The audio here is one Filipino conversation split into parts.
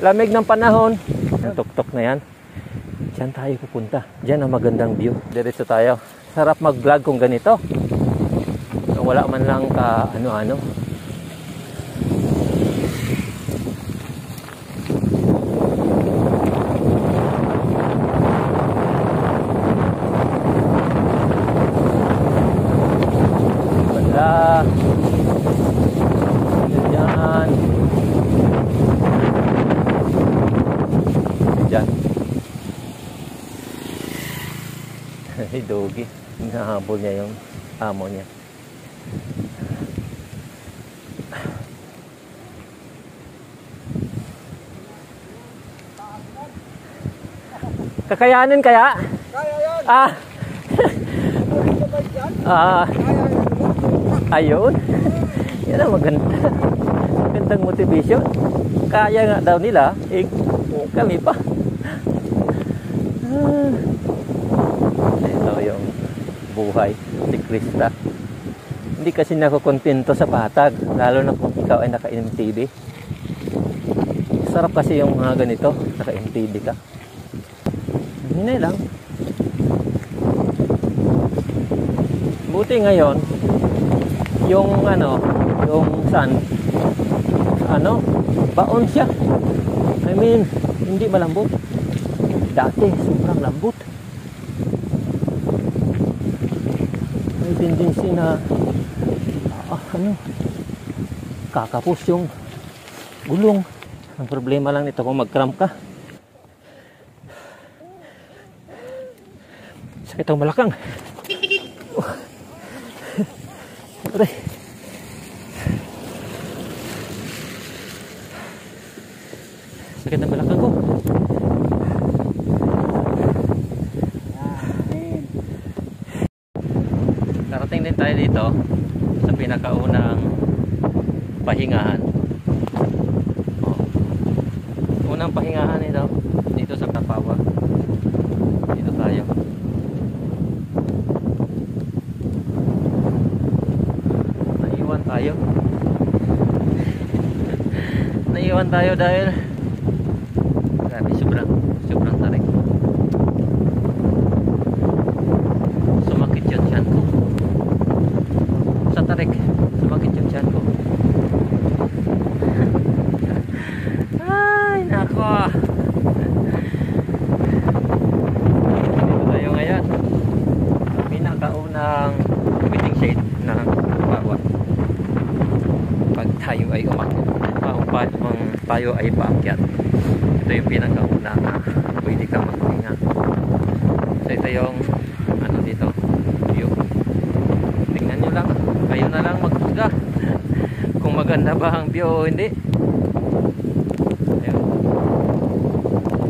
lamig ng panahon. Ang tuktok na yan. Diyan tayo pupunta. Diyan ang magandang view. Diretso tayo. Sarap mag-vlog kung ganito. Wala man lang ka ano-ano. Wala. Diyan. Diyan. Si Dogi, hinahabol niya yung amo niya. Kakayanin kaya? Kaya yan. Ayun. Yan ang maganda. Magandang motivation. Kaya nga daw nila, kami pa. Ito yung buhay si Krista. Hindi kasi nakukontento sa patag, lalo na kung ikaw ay naka-MTV. Sarap kasi yung mga ganito, naka-MTV ka. Hinay lang. Buti ngayon yung yung sun baon siya. I mean, hindi malambot. Dati sobrang lambot. May tendency na kakapos yung gulong. Ang problema lang nito kung mag-cramp ka. Sakit ang balakang. Aray. Sakit ang balakang ko. Narating din tayo dito sa pinakaunang pahingahan. Unang pahingahan ito dito sa Tapawa. Dito tayo. Naiwan tayo dahil grabe, sobrang tarik. Sumakit yung tiyan ko. Sa tarik, sumakit yung tiyan ko. Ay, nako. Dito tayo ngayon. Pinakaunang waiting shade na bawat pag tayo ay umakyat, tayo ay paakyat. Ito yung pinakauna na pwede ka magpahinga. So ito yung dito view. Tingnan nyo lang, kayo na lang maghusga kung maganda ba ang view o hindi. Ayun.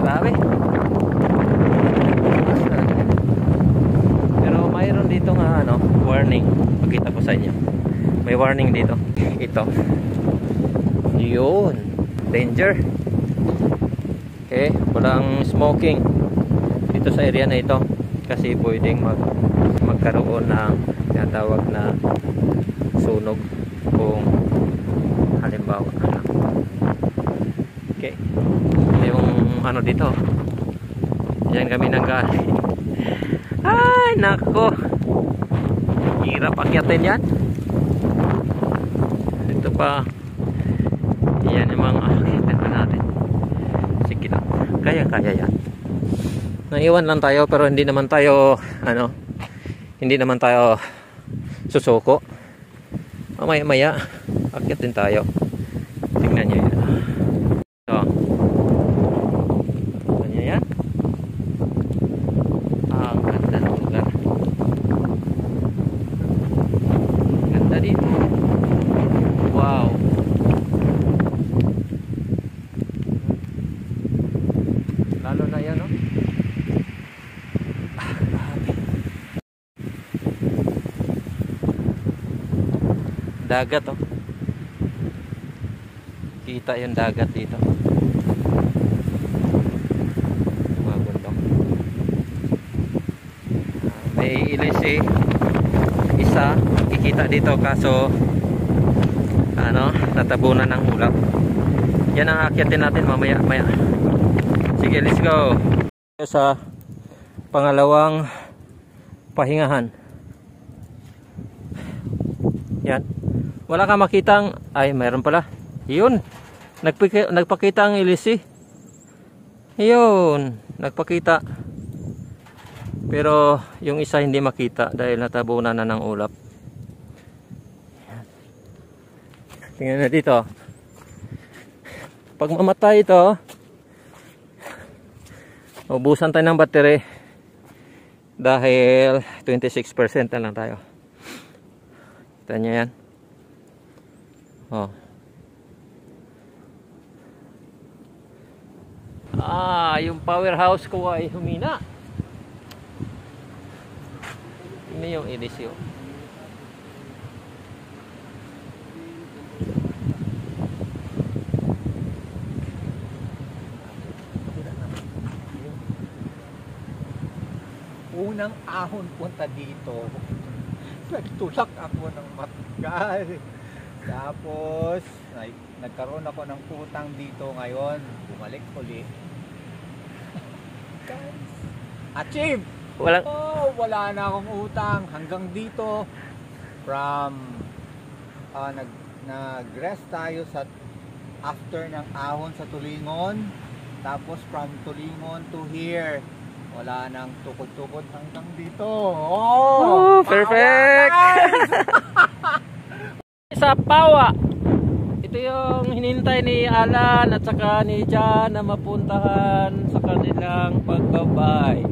Grabe. Pero mayroon dito nga warning. Pakita ko sa inyo. May warning dito. Ito. Yun. Danger. Okay. Walang smoking dito sa area na ito. Kasi pwedeng magkaroon ng tinatawag na sunog kung halimbawa. Okay. Ito yung dito. Diyan kami nanggaling. Ay, nako. Hirap akyatin yan. Ito pa. Yan yung mga akitin pa natin. Sige lang. Kaya yan. Naiwan lang tayo pero hindi naman tayo susuko. Maya akyat din tayo. Tingnan nyo yan. So, ganyan yan. Ang ganda ng lugar. Ganda dito. Wow. Lalo na yan, no? Dagat, oh. Kita yung dagat dito. Mga bundok. May ilis isa kikita dito kaso natabunan ng ulap. Yan ang akyatin natin mamaya maya. Sige, let's go. Sa pangalawang pahingahan. Yan. Wala ka makitang, ay mayroon pala. Yun. Nagpakita ang ilisi. Yun. Nagpakita. Pero yung isa hindi makita dahil natabunan na ng ulap. Tingnan na dito. Pag mamatay ito, ubusan tayo ng battery dahil 26% na lang tayo. Kita nyo yan. Oh. Yung powerhouse ko ay humina. Tingnan yung ilisyo. Unang ahon punta dito, nagtulak ako ng matagal. Tapos nagkaroon ako ng utang dito ngayon. Bumalik ulit. Guys, achieve! Wala na akong utang hanggang dito. From nag-rest tayo sa after ng ahon sa Tulingon. Tapos from Tulingon to here, wala nang tukod-tukod hanggang dito. Oh, perfect! Sa Pawa, ito yung hinintay ni Alan at saka ni Jan na mapuntahan sa kanilang pagbabay.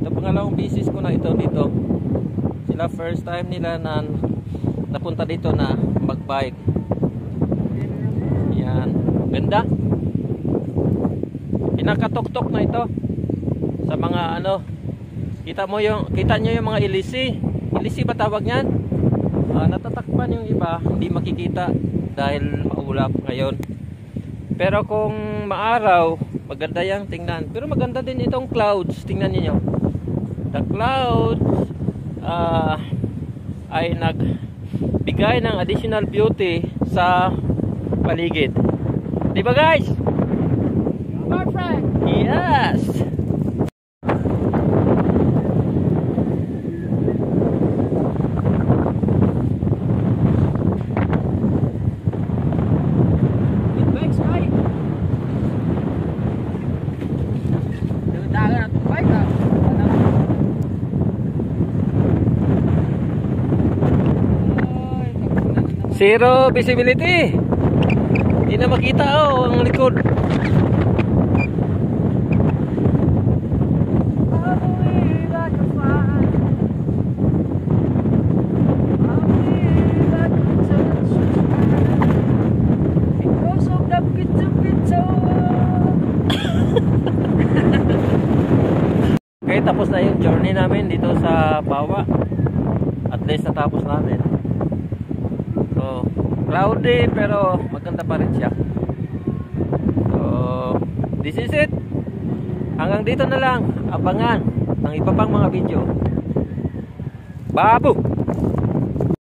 Ito pangalawang bisis ko na ito dito. Sila first time nila na napunta dito na magbike. Yan, ganda. Pinakatok-tok na ito. Sa mga kita nyo yung mga ilisi. Ilisi ba tawag niyan? Natatakpan yung iba, hindi makikita dahil maulap ngayon. Pero kung maaraw, maganda yang tingnan. Pero maganda din itong clouds, tingnan niyo. The clouds ay nagbigay ng additional beauty sa paligid. Di ba guys? Perfect! Yes! Zero visibility. Hindi na makita ang likod. Okay, tapos na yung journey namin dito sa Pawa. At least natapos namin. So, cloudy pero maganda pa rin siya. So, this is it. Hanggang dito na lang. Abangan ng iba pang mga video. Babu!